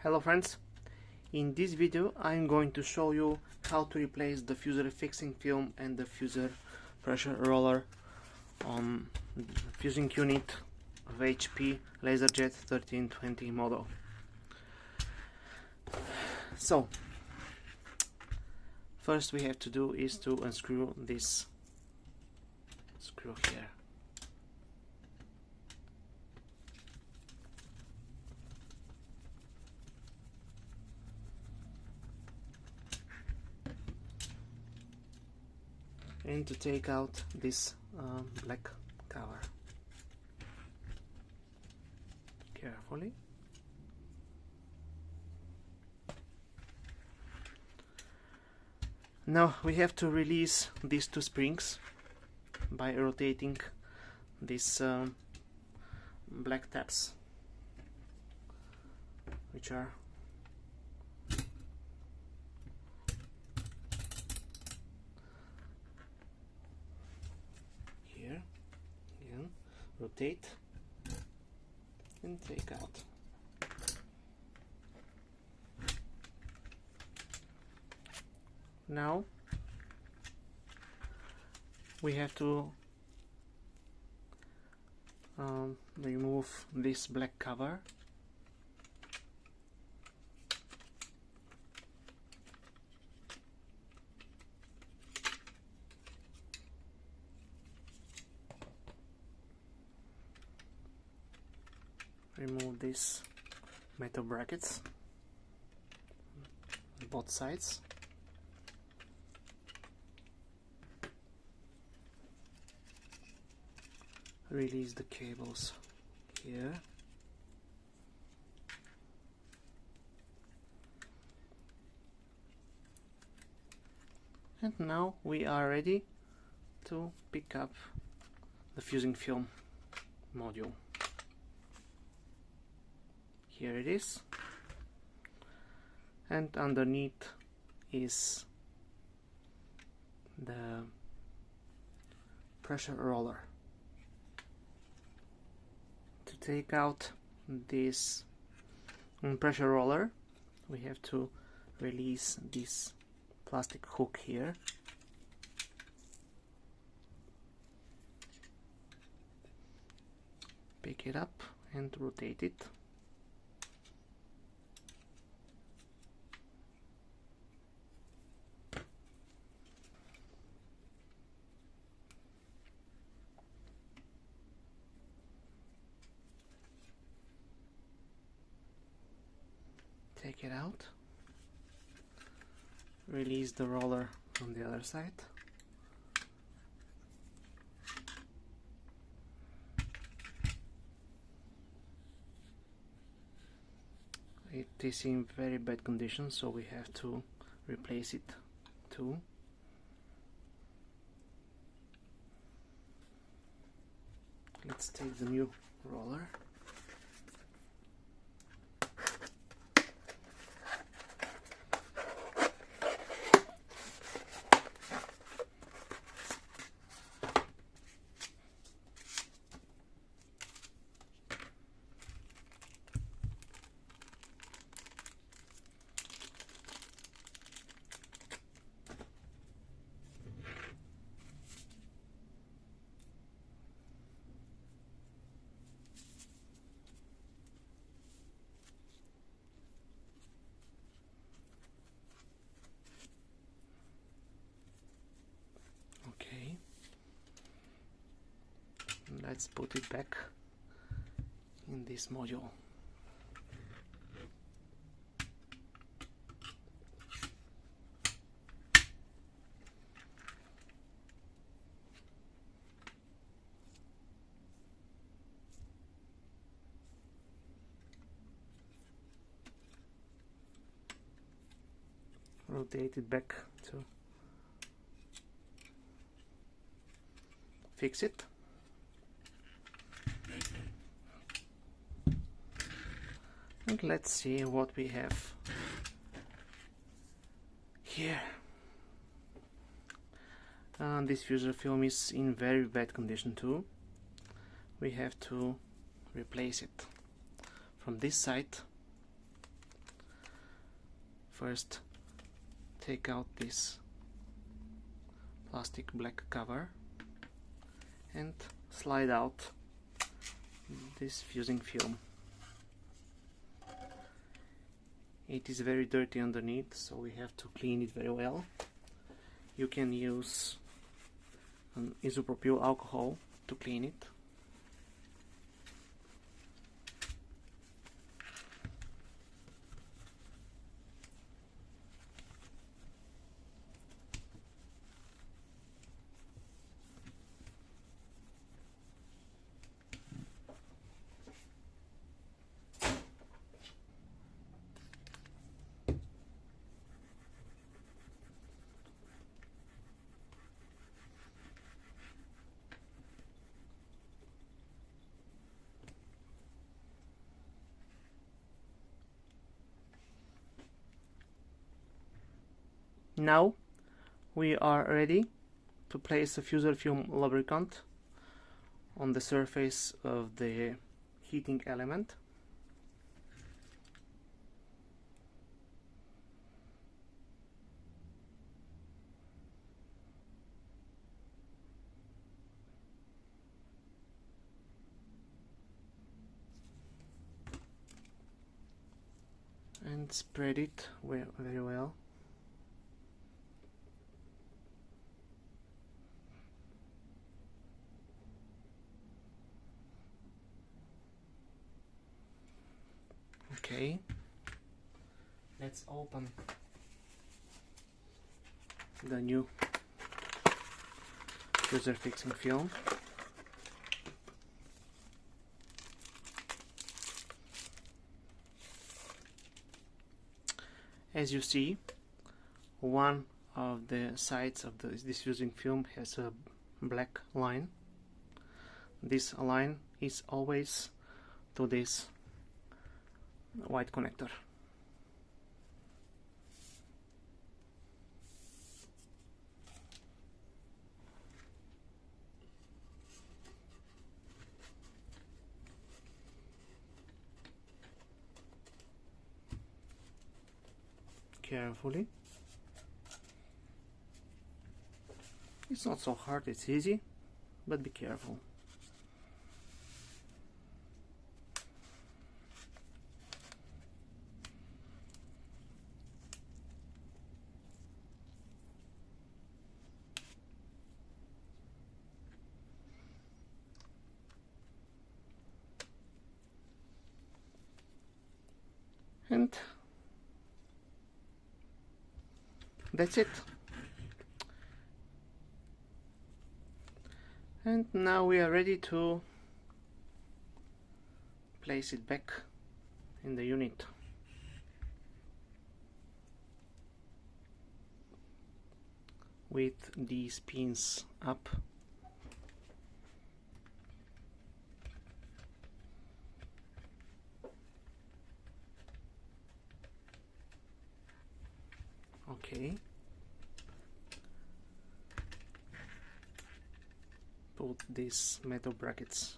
Hello friends, in this video I'm going to show you how to replace the fuser fixing film and the fuser pressure roller on the fusing unit of HP Laserjet 1320 model. So first we have to do is to unscrew this screw here. And to take out this black cover carefully. Now we have to release these two springs by rotating these black tabs, which are here. Again, rotate and take out. Now we have to remove this black cover. Remove these metal brackets on both sides. Release the cables here. And now we are ready to pick up the fusing film module. Here it is, and underneath is the pressure roller. To take out this pressure roller, we have to release this plastic hook here. Pick it up and rotate it. Take it out, release the roller from the other side, it is in very bad condition, so we have to replace it too. Let's take the new roller. Let's put it back in this module. Rotate it back to fix it. And let's see what we have here. This fuser film is in very bad condition too. We have to replace it. From this side first take out this plastic black cover and slide out this fusing film. It is very dirty underneath, so we have to clean it very well. You can use an isopropyl alcohol to clean it. Now we are ready to place a fusel film lubricant on the surface of the heating element. And spread it very well. Okay, let's open the new fusel fixing film. As you see, one of the sides of this fusing film has a black line. This line is always to this white connector. Carefully. It's not so hard, it's easy, but be careful. And that's it. And now we are ready to place it back in the unit. With these pins up. Okay. Put these metal brackets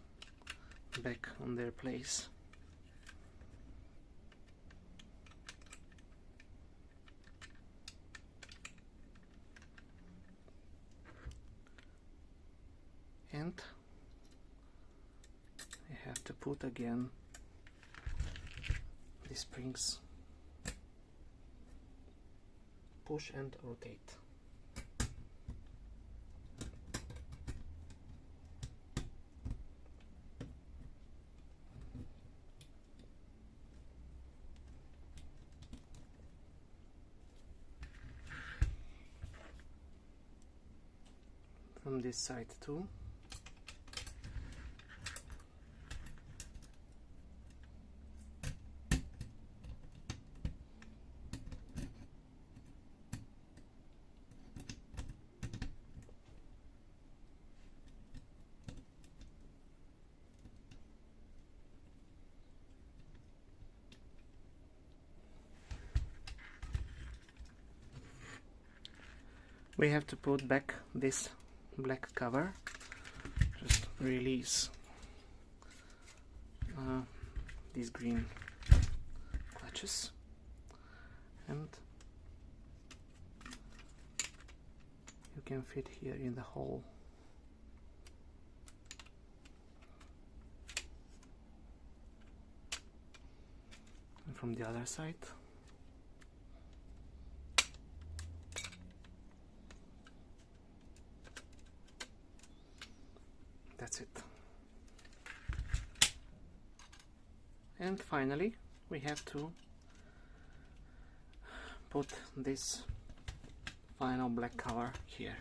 back on their place. And I have to put again the springs. Push and rotate. From this side too. We have to put back this black cover. Just release these green clutches and you can fit here in the hole. And from the other side. That's it. And finally, we have to put this final black cover here.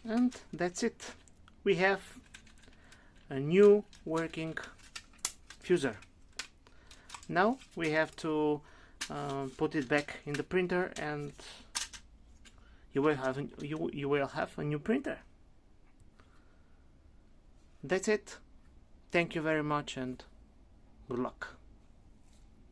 And that's it. We have a new working fuser. Now we have to put it back in the printer, and you will have a new printer. That's it. Thank you very much and good luck.